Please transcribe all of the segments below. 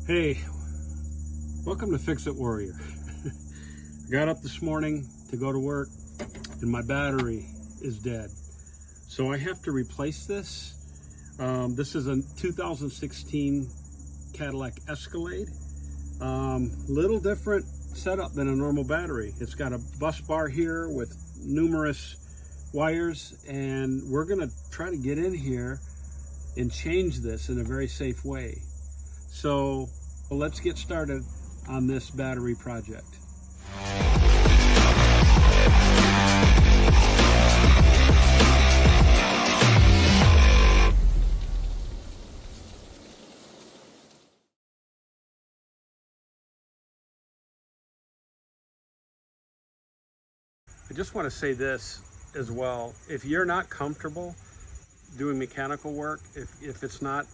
Hey, welcome to Fix It Warrior. I got up this morning to go to work and my battery is dead. So I have to replace this. This is a 2016 Cadillac Escalade. Little different setup than a normal battery. It's got a bus bar here with numerous wires, and we're gonna try to get in here and change this in a very safe way. So let's get started on this battery project. I just want to say this as well. If you're not comfortable doing mechanical work, if it's not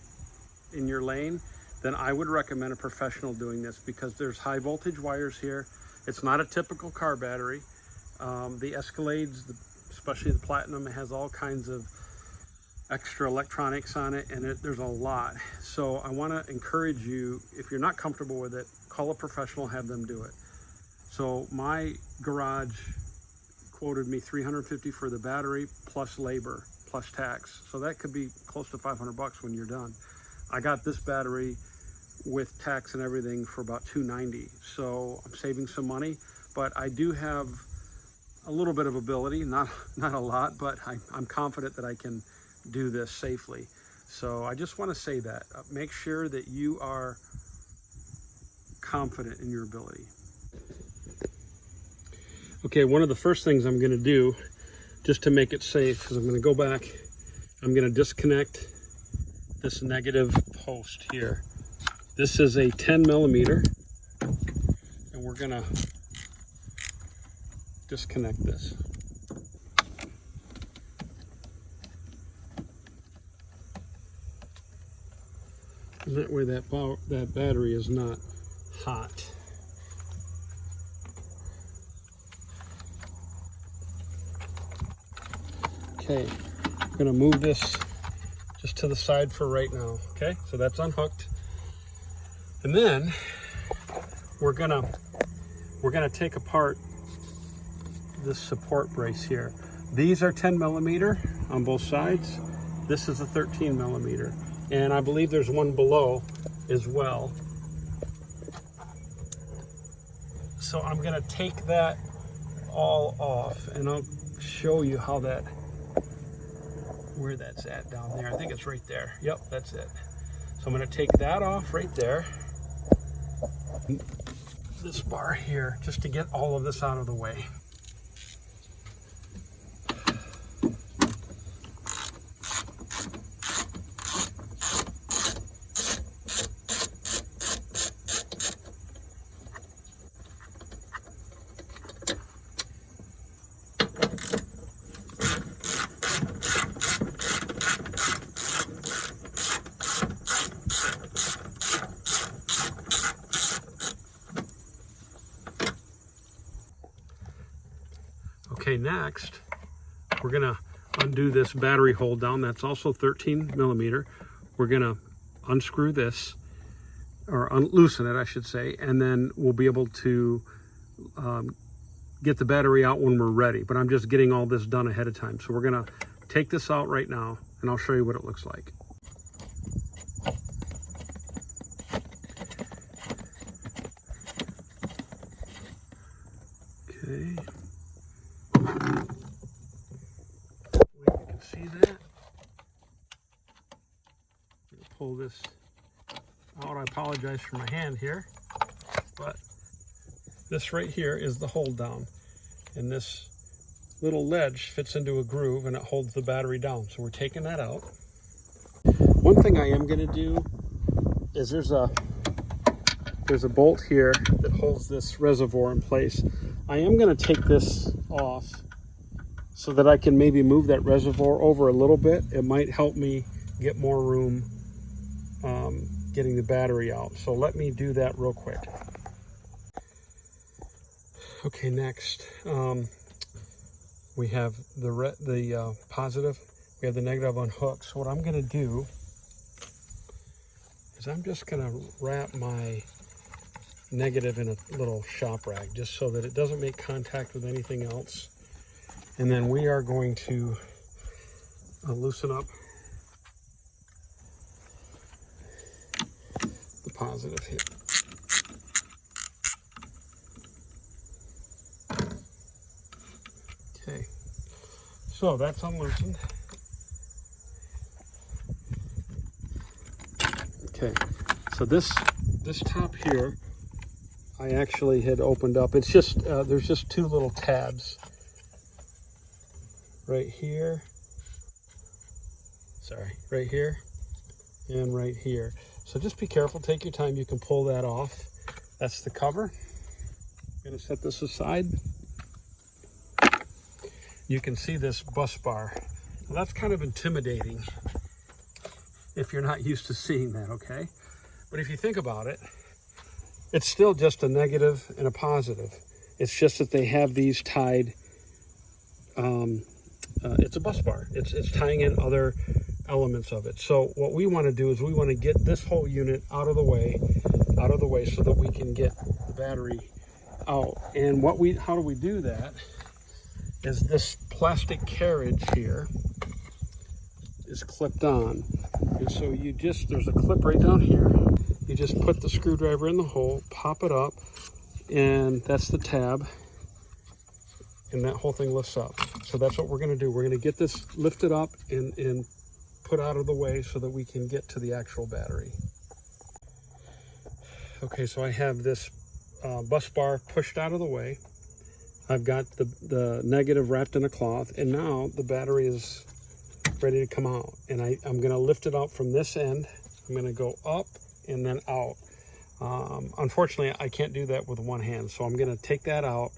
in your lane, then I would recommend a professional doing this, because there's high voltage wires here. It's not a typical car battery. The Escalades, especially the Platinum, has all kinds of extra electronics on it, and there's a lot. So I want to encourage you, if you're not comfortable with it, call a professional, have them do it. So my garage quoted me $350 for the battery plus labor plus tax, so that could be close to $500 when you're done. I got this battery with tax and everything for about $290, so I'm saving some money. But I do have a little bit of ability, not a lot, but I'm confident that I can do this safely. So I just want to say that. Make sure that you are confident in your ability. Okay, one of the first things I'm going to do, just to make it safe, is I'm going to go back. I'm going to disconnect this negative post here. This is a 10 millimeter, and we're going to disconnect this. And that way that battery is not hot. Okay, I'm going to move this just to the side for right now. Okay, so that's unhooked. And then we're gonna take apart this support brace here. These are 10 millimeter on both sides. This is a 13 millimeter. And I believe there's one below as well. So I'm gonna take that all off, and I'll show you how where that's at down there. I think it's right there. Yep, that's it. So I'm going to take that off right there. This bar here, just to get all of this out of the way. Okay, next, we're gonna undo this battery hold down. That's also 13 millimeter. We're gonna unscrew this, or loosen it, I should say, and then we'll be able to get the battery out when we're ready. But I'm just getting all this done ahead of time. So we're gonna take this out right now, and I'll show you what it looks like. Okay. You can see that. Pull this out. I apologize for my hand here, but this right here is the hold down, and this little ledge fits into a groove and it holds the battery down. So we're taking that out. One thing I am going to do is there's a bolt here that holds this reservoir in place. I am going to take this off so that I can maybe move that reservoir over a little bit. It might help me get more room getting the battery out. So let me do that real quick. Okay, next we have the positive, we have the negative unhooked. So what I'm going to do is is I'm just going to wrap my negative in a little shop rag just so that it doesn't make contact with anything else. And then we are going to loosen up the positive here. Okay, so that's unloosened. Okay, so this top here, I actually had opened up. It's just, there's just two little tabs right here. Sorry, right here and right here. So just be careful, take your time. You can pull that off. That's the cover. I'm gonna set this aside. You can see this bus bar. Well, that's kind of intimidating if you're not used to seeing that, okay? But if you think about it, it's still just a negative and a positive. It's just that they have these tied. It's a bus bar. It's tying in other elements of it. So what we want to do is we want to get this whole unit out of the way so that we can get the battery out. And how do we do that is this plastic carriage here is clipped on. And so there's a clip right down here. You just put the screwdriver in the hole, pop it up, and that's the tab. And that whole thing lifts up. So that's what we're gonna do. We're gonna get this lifted up and put out of the way so that we can get to the actual battery. Okay, so I have this bus bar pushed out of the way. I've got the negative wrapped in a cloth, and now the battery is ready to come out. And I'm gonna lift it out from this end. I'm gonna go up and then out. Unfortunately, I can't do that with one hand, so I'm gonna take that out,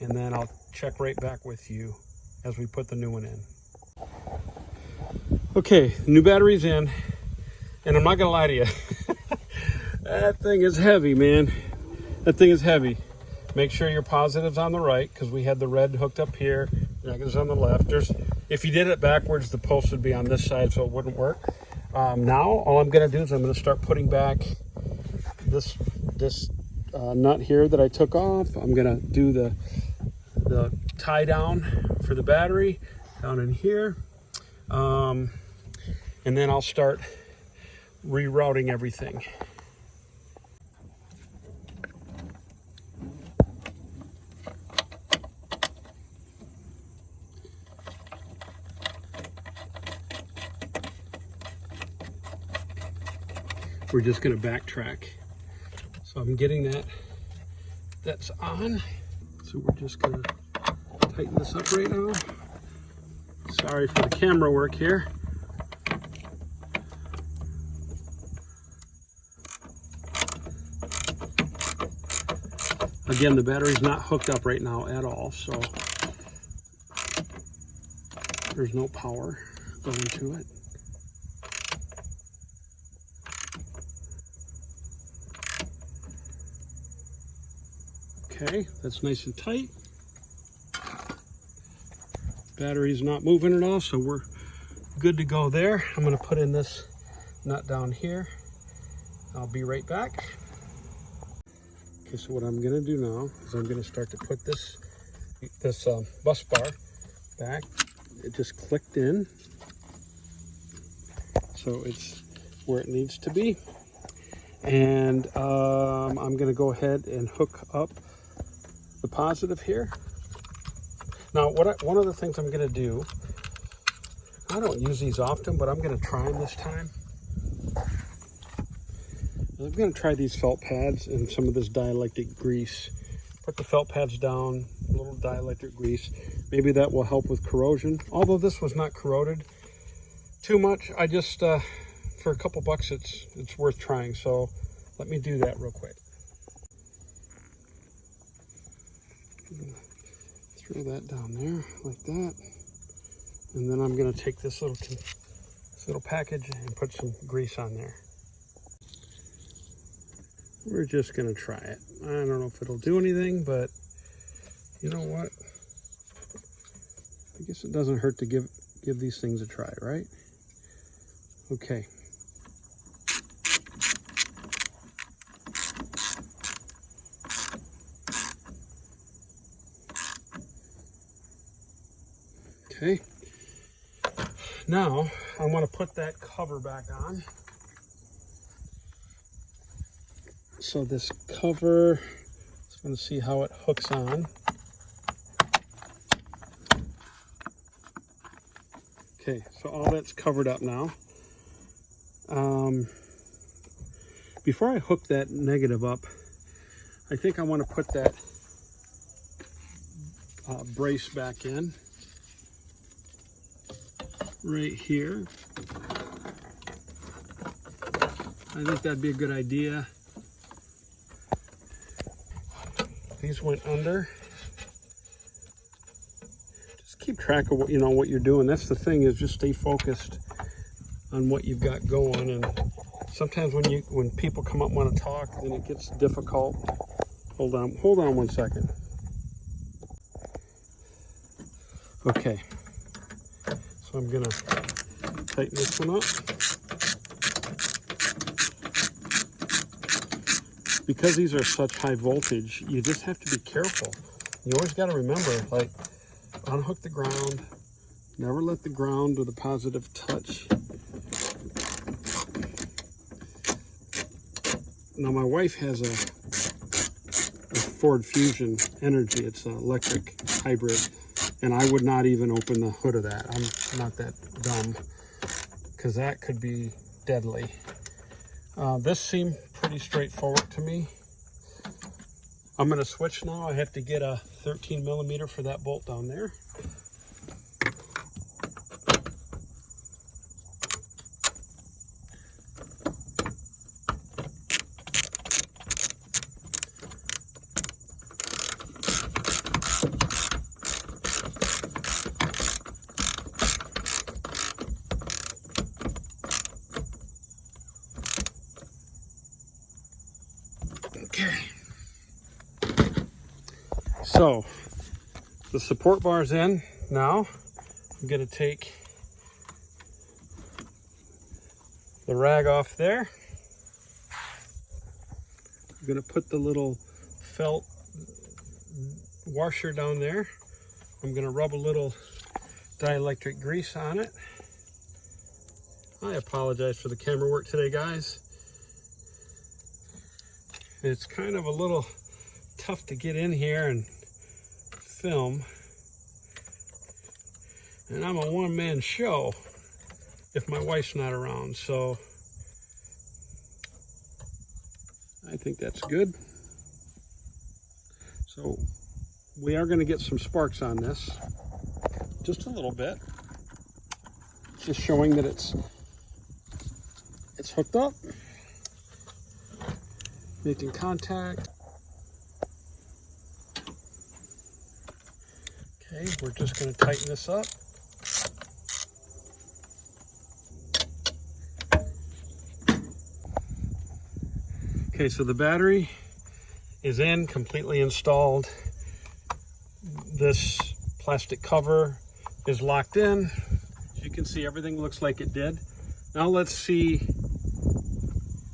and then I'll check right back with you as we put the new one in. Okay, new battery's in, and I'm not gonna lie to you. That thing is heavy, man. That thing is heavy. Make sure your positive's on the right, because we had the red hooked up here, negative's on the left. If you did it backwards, the post would be on this side, so it wouldn't work. Now, all I'm gonna do is I'm gonna start putting back this nut here that I took off. I'm gonna do the tie down for the battery down in here. And then I'll start rerouting everything. We're just going to backtrack. So I'm getting that's on. So we're just going to tighten this up right now. Sorry for the camera work here. Again, the battery's not hooked up right now at all, so there's no power going to it. Okay, that's nice and tight. Battery's not moving at all, so we're good to go there. I'm going to put in this nut down here. I'll be right back. Okay, so what I'm going to do now is I'm going to start to put this bus bar back. It just clicked in, so it's where it needs to be. And I'm going to go ahead and hook up the positive here. Now, one of the things I'm going to do, I don't use these often, but I'm going to try them this time. I'm going to try these felt pads and some of this dielectric grease. Put the felt pads down, a little dielectric grease. Maybe that will help with corrosion. Although this was not corroded too much, I just, for a couple bucks, it's worth trying. So let me do that real quick. Throw that down there like that, and then I'm going to take this little package and put some grease on there. We're just going to try it. I don't know if it'll do anything, but you know what? I guess it doesn't hurt to give these things a try, right? Okay. Okay. Now I want to put that cover back on. So this cover, I'm going to see how it hooks on. Okay, so all that's covered up now. Before I hook that negative up, I think I want to put that brace back in right here. I think that'd be a good idea. These went under. Just keep track of what what you're doing. That's the thing, is just stay focused on what you've got going. And sometimes when people come up and want to talk, then it gets difficult. Hold on one second. Okay, so I'm gonna tighten this one up. Because these are such high voltage, you just have to be careful. You always got to remember, like, unhook the ground, never let the ground with a positive touch. Now my wife has a Ford Fusion Energy. It's an electric hybrid, and I would not even open the hood of that. I'm not that dumb, because that could be deadly. This seemed pretty straightforward to me. I'm going to switch now. I have to get a 13 millimeter for that bolt down there. Okay. So the support bar's in now. I'm going to take the rag off there. I'm going to put the little felt washer down there. I'm going to rub a little dielectric grease on it. I apologize for the camera work today, guys. It's kind of a little tough to get in here and film, and I'm a one-man show if my wife's not around, so I think that's good. So we are going to get some sparks on this, just a little bit, just showing that it's hooked up, making contact. Okay, we're just going to tighten this up. Okay, so the battery is in, completely installed. This plastic cover is locked in. As you can see, everything looks like it did. Now let's see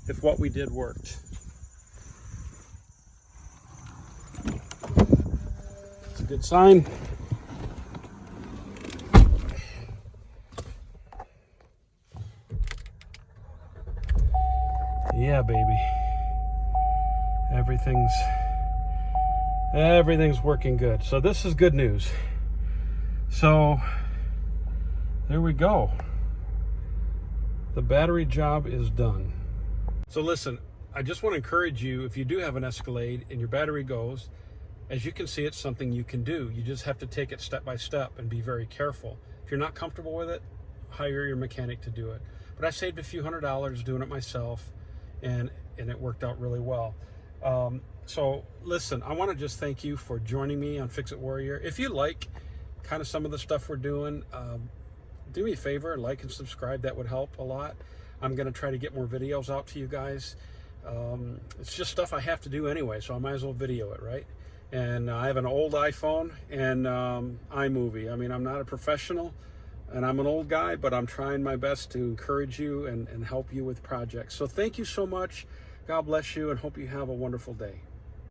if what we did worked. It's a good sign. Yeah, baby. Everything's working good. So this is good news. So there we go. The battery job is done. So listen, I just want to encourage you, if you do have an Escalade and your battery goes, as you can see, it's something you can do. You just have to take it step by step and be very careful. If you're not comfortable with it, hire your mechanic to do it. But I saved a few $100s doing it myself, and it worked out really well. So listen, I want to just thank you for joining me on Fix It Warrior. If you like kind of some of the stuff we're doing, do me a favor, like and subscribe. That would help a lot. I'm going to try to get more videos out to you guys. It's just stuff I have to do anyway, so I might as well video it, right? And I have an old iPhone and iMovie. I mean, I'm not a professional and I'm an old guy, but I'm trying my best to encourage you and help you with projects. So thank you so much. God bless you, and hope you have a wonderful day.